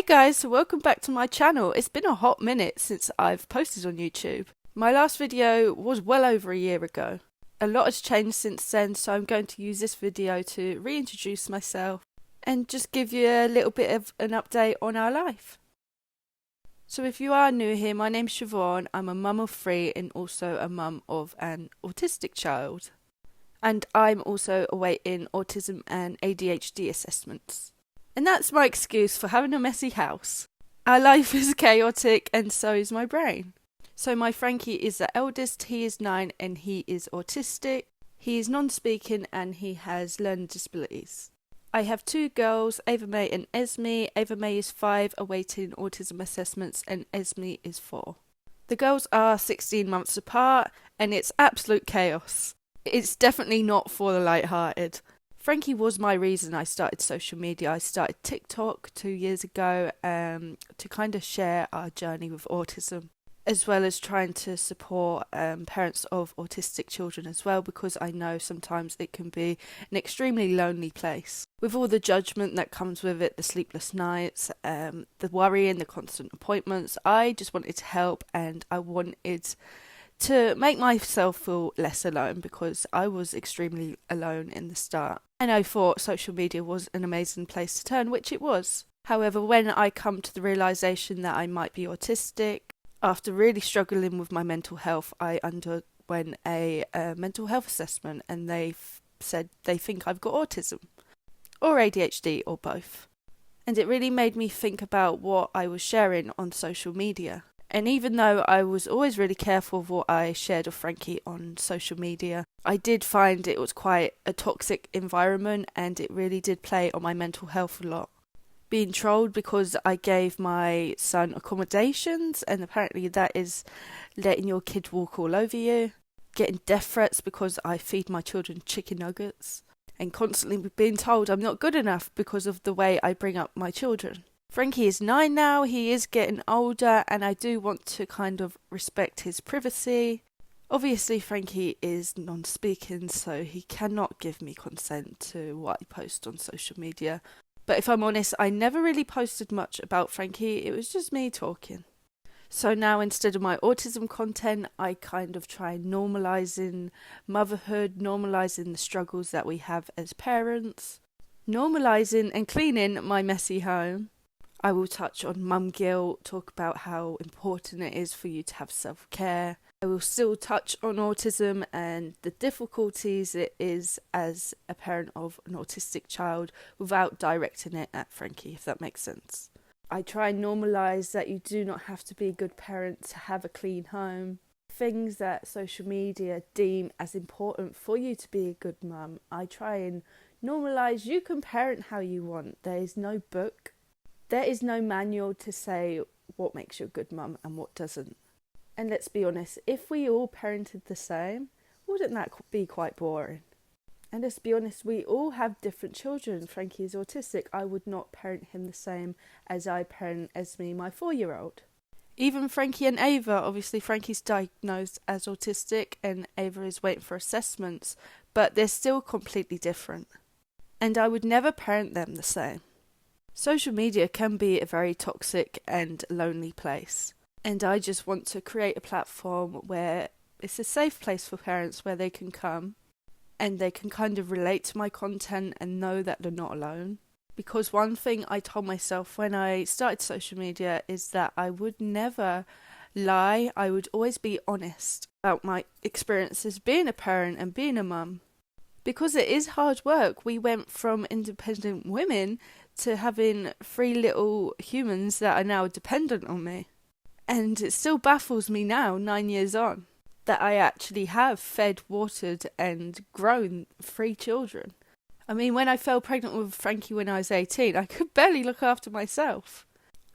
Guys, so welcome back to my channel. It's been a hot minute since I've posted on YouTube. My last video was well over a year ago. A lot has changed since then, so I'm going to use this video to reintroduce myself and just give you a little bit of an update on our life. So if you are new here, my name's Siobhan. I'm a mum of 3 and also a mum of an autistic child. And I'm also awaiting autism and ADHD assessments. And that's my excuse for having a messy house. Our life is chaotic and so is my brain. So my Frankie is the eldest, he is 9 and he is autistic. He is non-speaking and he has learning disabilities. I have 2 girls, Ava May and Esme. Ava May is 5, awaiting autism assessments, and Esme is 4. The girls are 16 months apart and it's absolute chaos. It's definitely not for the light-hearted. Frankie was my reason I started social media. I started TikTok 2 years ago to kind of share our journey with autism, as well as trying to support parents of autistic children as well, because I know sometimes it can be an extremely lonely place. With all the judgment that comes with it, the sleepless nights, the worry and the constant appointments, I just wanted to help, and I wanted to make myself feel less alone, because I was extremely alone in the start. And I thought social media was an amazing place to turn, which it was. However, when I come to the realisation that I might be autistic, after really struggling with my mental health, I underwent a mental health assessment, and they said they think I've got autism, or ADHD, or both. And it really made me think about what I was sharing on social media. And even though I was always really careful of what I shared of Frankie on social media, I did find it was quite a toxic environment, and it really did play on my mental health a lot. Being trolled because I gave my son accommodations, and apparently that is letting your kid walk all over you. Getting death threats because I feed my children chicken nuggets. And constantly being told I'm not good enough because of the way I bring up my children. Frankie is 9 now, he is getting older, and I do want to kind of respect his privacy. Obviously Frankie is non-speaking, so he cannot give me consent to what I post on social media. But if I'm honest, I never really posted much about Frankie, it was just me talking. So now, instead of my autism content, I kind of try normalising motherhood, normalising the struggles that we have as parents, normalising and cleaning my messy home. I will touch on mum guilt, talk about how important it is for you to have self-care. I will still touch on autism and the difficulties it is as a parent of an autistic child without directing it at Frankie, if that makes sense. I try and normalise that you do not have to be a good parent to have a clean home. Things that social media deem as important for you to be a good mum, I try and normalise you can parent how you want. There is no book. There is no manual to say what makes you a good mum and what doesn't. And let's be honest, if we all parented the same, wouldn't that be quite boring? And let's be honest, we all have different children. Frankie is autistic. I would not parent him the same as I parent Esme, my 4-year-old. Even Frankie and Ava, obviously Frankie's diagnosed as autistic and Ava is waiting for assessments, but they're still completely different. And I would never parent them the same. Social media can be a very toxic and lonely place, and I just want to create a platform where it's a safe place for parents, where they can come and they can kind of relate to my content and know that they're not alone. Because one thing I told myself when I started social media is that I would never lie, I would always be honest about my experiences being a parent and being a mum. Because it is hard work. We went from independent women to having 3 little humans that are now dependent on me. And it still baffles me now, 9 years on, that I actually have fed, watered and grown 3 children. I mean, when I fell pregnant with Frankie when I was 18, I could barely look after myself.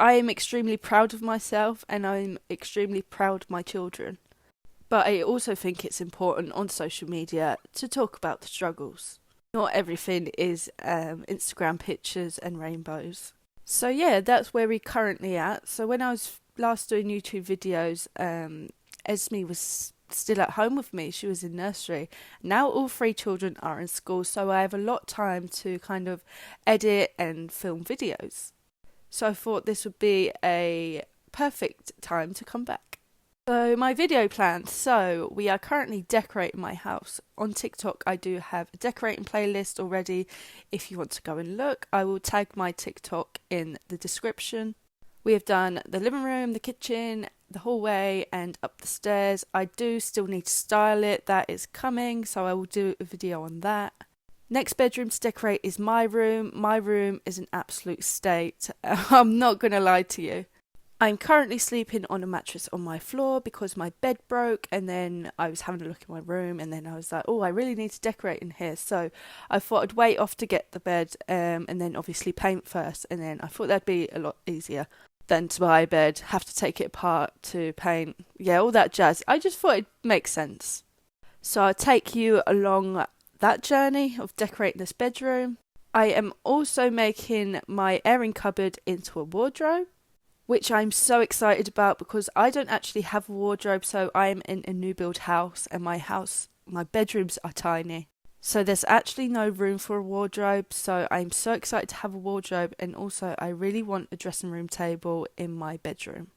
I am extremely proud of myself and I'm extremely proud of my children. But I also think it's important on social media to talk about the struggles. Not everything is Instagram pictures and rainbows. So yeah, that's where we're currently at. So when I was last doing YouTube videos, Esme was still at home with me. She was in nursery. Now all 3 children are in school, so I have a lot of time to kind of edit and film videos. So I thought this would be a perfect time to come back. So my video plan. So we are currently decorating my house. On TikTok I do have a decorating playlist already. If you want to go and look, I will tag my TikTok in the description. We have done the living room, the kitchen, the hallway and up the stairs. I do still need to style it. That is coming, so I will do a video on that. Next bedroom to decorate is my room. My room is an absolute state. I'm not going to lie to you. I'm currently sleeping on a mattress on my floor because my bed broke, and then I was having a look in my room and then I was like, oh, I really need to decorate in here. So I thought I'd wait off to get the bed and then obviously paint first, and then I thought that'd be a lot easier than to buy a bed, have to take it apart to paint, all that jazz. I just thought it'd make sense. So I'll take you along that journey of decorating this bedroom. I am also making my airing cupboard into a wardrobe, which I'm so excited about because I don't actually have a wardrobe. So I am in a new build house and my bedrooms are tiny. So there's actually no room for a wardrobe. So I'm so excited to have a wardrobe, and also I really want a dressing room table in my bedroom.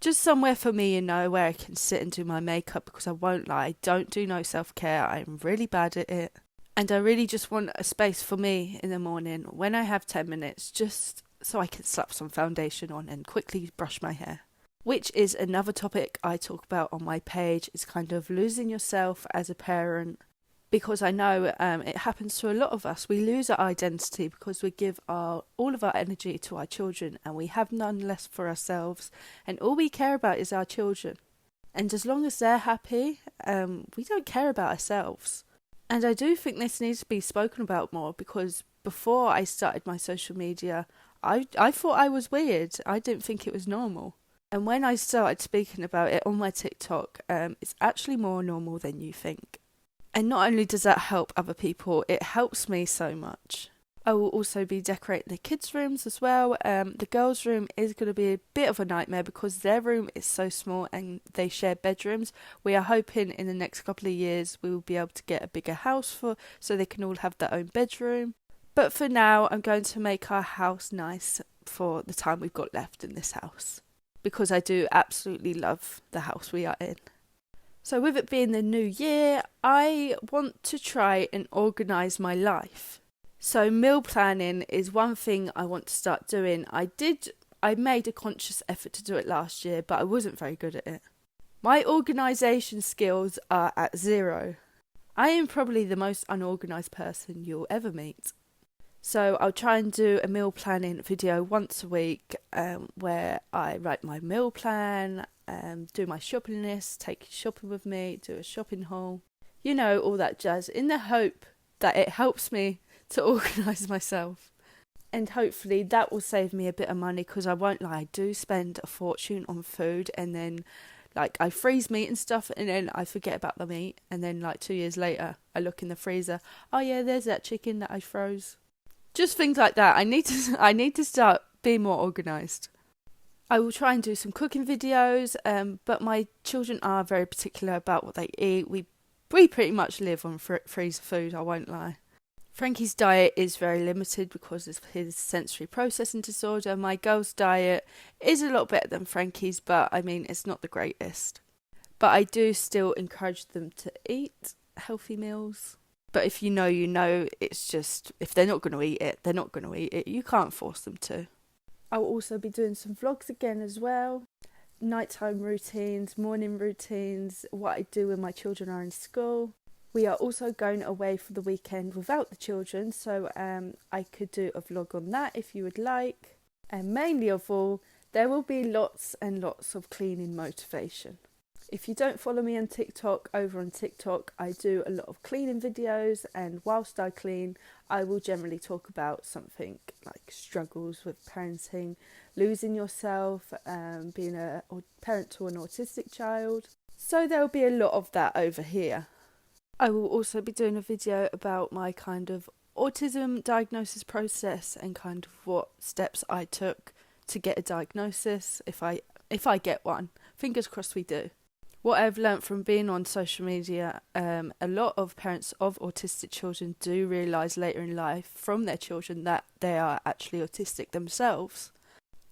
Just somewhere for me, where I can sit and do my makeup, because I won't lie, I don't do no self-care. I'm really bad at it. And I really just want a space for me in the morning when I have 10 minutes, just so I can slap some foundation on and quickly brush my hair. Which is another topic I talk about on my page, is kind of losing yourself as a parent. Because I know it happens to a lot of us. We lose our identity because we give all of our energy to our children, and we have none left for ourselves. And all we care about is our children. And as long as they're happy, we don't care about ourselves. And I do think this needs to be spoken about more, because before I started my social media, I thought I was weird. I didn't think it was normal. And when I started speaking about it on my TikTok, it's actually more normal than you think. And not only does that help other people, it helps me so much. I will also be decorating the kids' rooms as well. The girls' room is going to be a bit of a nightmare because their room is so small and they share bedrooms. We are hoping in the next couple of years we will be able to get a bigger house so they can all have their own bedroom. But for now, I'm going to make our house nice for the time we've got left in this house, because I do absolutely love the house we are in. So with it being the new year, I want to try and organise my life. So meal planning is one thing I want to start doing. I made a conscious effort to do it last year, but I wasn't very good at it. My organisation skills are at 0. I am probably the most unorganised person you'll ever meet. So I'll try and do a meal planning video once a week where I write my meal plan, do my shopping list, take you shopping with me, do a shopping haul, all that jazz, in the hope that it helps me to organise myself. And hopefully that will save me a bit of money, because I won't lie, I do spend a fortune on food, and then I freeze meat and stuff, and then I forget about the meat, and then 2 years later I look in the freezer, oh yeah, there's that chicken that I froze. Just things like that. I need to start being more organised. I will try and do some cooking videos, but my children are very particular about what they eat. We pretty much live on freezer food, I won't lie. Frankie's diet is very limited because of his sensory processing disorder. My girl's diet is a lot better than Frankie's, but it's not the greatest. But I do still encourage them to eat healthy meals. But if you know, it's just, if they're not going to eat it, they're not going to eat it. You can't force them to. I'll also be doing some vlogs again as well. Nighttime routines, morning routines, what I do when my children are in school. We are also going away for the weekend without the children, so I could do a vlog on that if you would like. And mainly of all, there will be lots and lots of cleaning motivation. If you don't follow me on TikTok, over on TikTok, I do a lot of cleaning videos, and whilst I clean, I will generally talk about something like struggles with parenting, losing yourself, being a parent to an autistic child. So there will be a lot of that over here. I will also be doing a video about my kind of autism diagnosis process and kind of what steps I took to get a diagnosis, if I get one. Fingers crossed we do. What I've learnt from being on social media, a lot of parents of autistic children do realise later in life from their children that they are actually autistic themselves.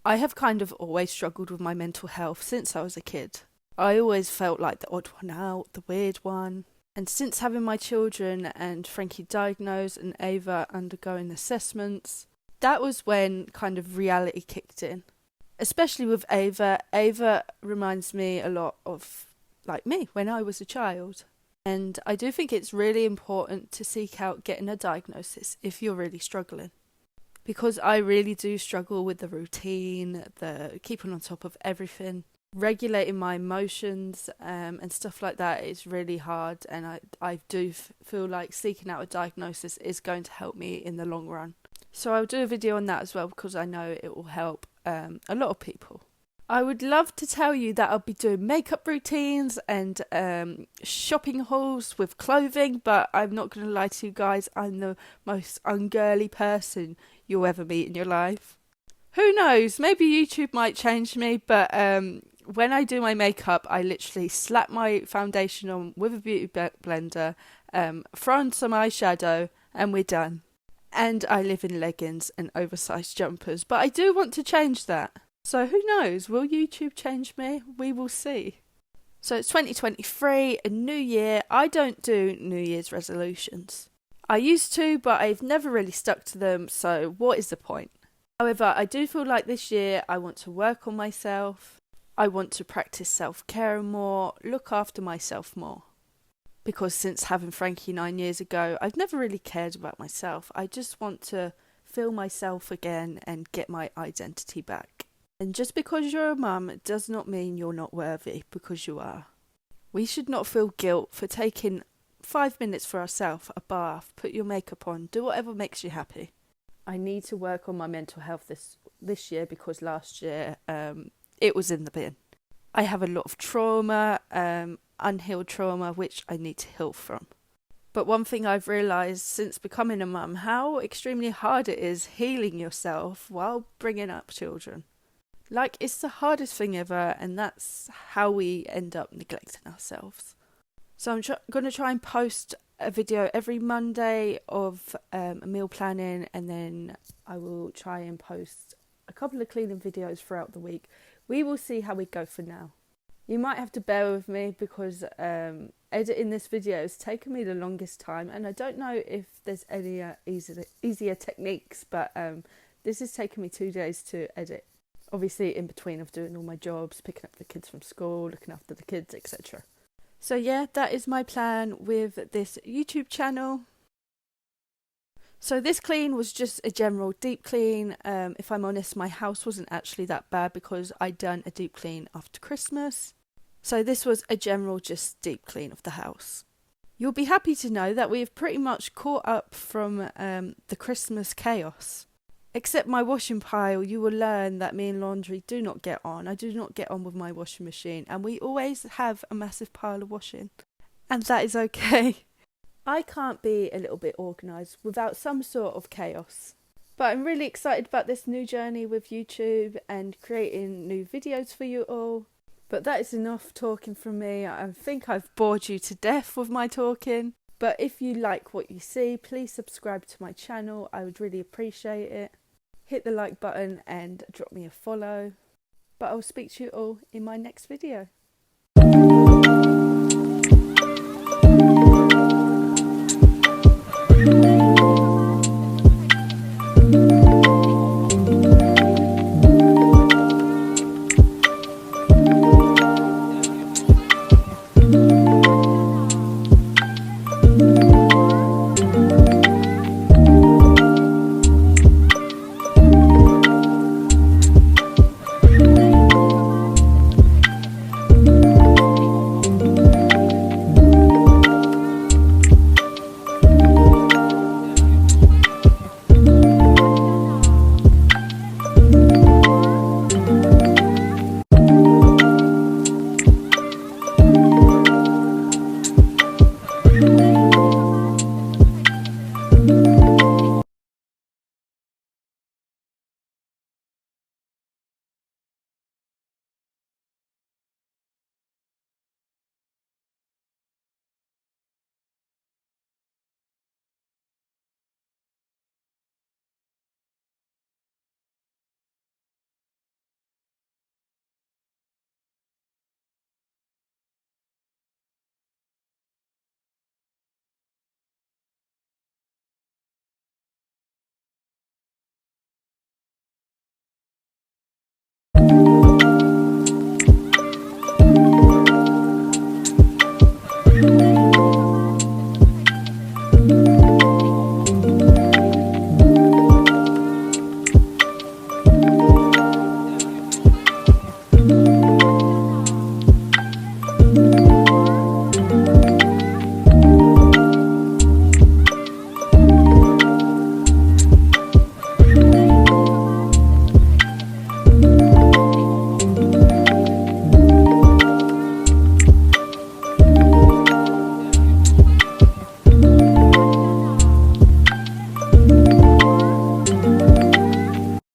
I have kind of always struggled with my mental health since I was a kid. I always felt like the odd one out, the weird one. And since having my children and Frankie diagnosed and Ava undergoing assessments, that was when kind of reality kicked in. Especially with Ava. Ava reminds me a lot of like me when I was a child. And I do think it's really important to seek out getting a diagnosis if you're really struggling. Because I really do struggle with the routine, the keeping on top of everything. Regulating my emotions and stuff like that is really hard, and I do feel like seeking out a diagnosis is going to help me in the long run. So I'll do a video on that as well because I know it will help a lot of people. I would love to tell you that I'll be doing makeup routines and shopping hauls with clothing, but I'm not going to lie to you guys, I'm the most ungirly person you'll ever meet in your life. Who knows, maybe YouTube might change me, but when I do my makeup, I literally slap my foundation on with a beauty blender, throw on some eyeshadow, and we're done. And I live in leggings and oversized jumpers, but I do want to change that. So who knows, will YouTube change me? We will see. So it's 2023, a new year. I don't do New Year's resolutions. I used to, but I've never really stuck to them, so what is the point? However, I do feel like this year I want to work on myself. I want to practice self-care more, look after myself more. Because since having Frankie 9 years ago, I've never really cared about myself. I just want to feel myself again and get my identity back. And just because you're a mum does not mean you're not worthy, because you are. We should not feel guilt for taking 5 minutes for ourselves, a bath, put your makeup on, do whatever makes you happy. I need to work on my mental health this year because last year it was in the bin. I have a lot of trauma, unhealed trauma, which I need to heal from. But one thing I've realised since becoming a mum, how extremely hard it is healing yourself while bringing up children. Like, it's the hardest thing ever, and that's how we end up neglecting ourselves. So I'm going to try and post a video every Monday of meal planning, and then I will try and post a couple of cleaning videos throughout the week. We will see how we go for now. You might have to bear with me because editing this video has taken me the longest time, and I don't know if there's any easier techniques, but this has taken me 2 days to edit. Obviously in between of doing all my jobs, picking up the kids from school, looking after the kids, etc. So yeah, that is my plan with this YouTube channel. So this clean was just a general deep clean. If I'm honest, my house wasn't actually that bad because I'd done a deep clean after Christmas. So this was a general just deep clean of the house. You'll be happy to know that we've pretty much caught up from the Christmas chaos. Except my washing pile, you will learn that me and laundry do not get on. I do not get on with my washing machine, and we always have a massive pile of washing. And that is okay. I can't be a little bit organised without some sort of chaos. But I'm really excited about this new journey with YouTube and creating new videos for you all. But that is enough talking from me. I think I've bored you to death with my talking. But if you like what you see, please subscribe to my channel. I would really appreciate it. Hit the like button and drop me a follow. But I'll speak to you all in my next video.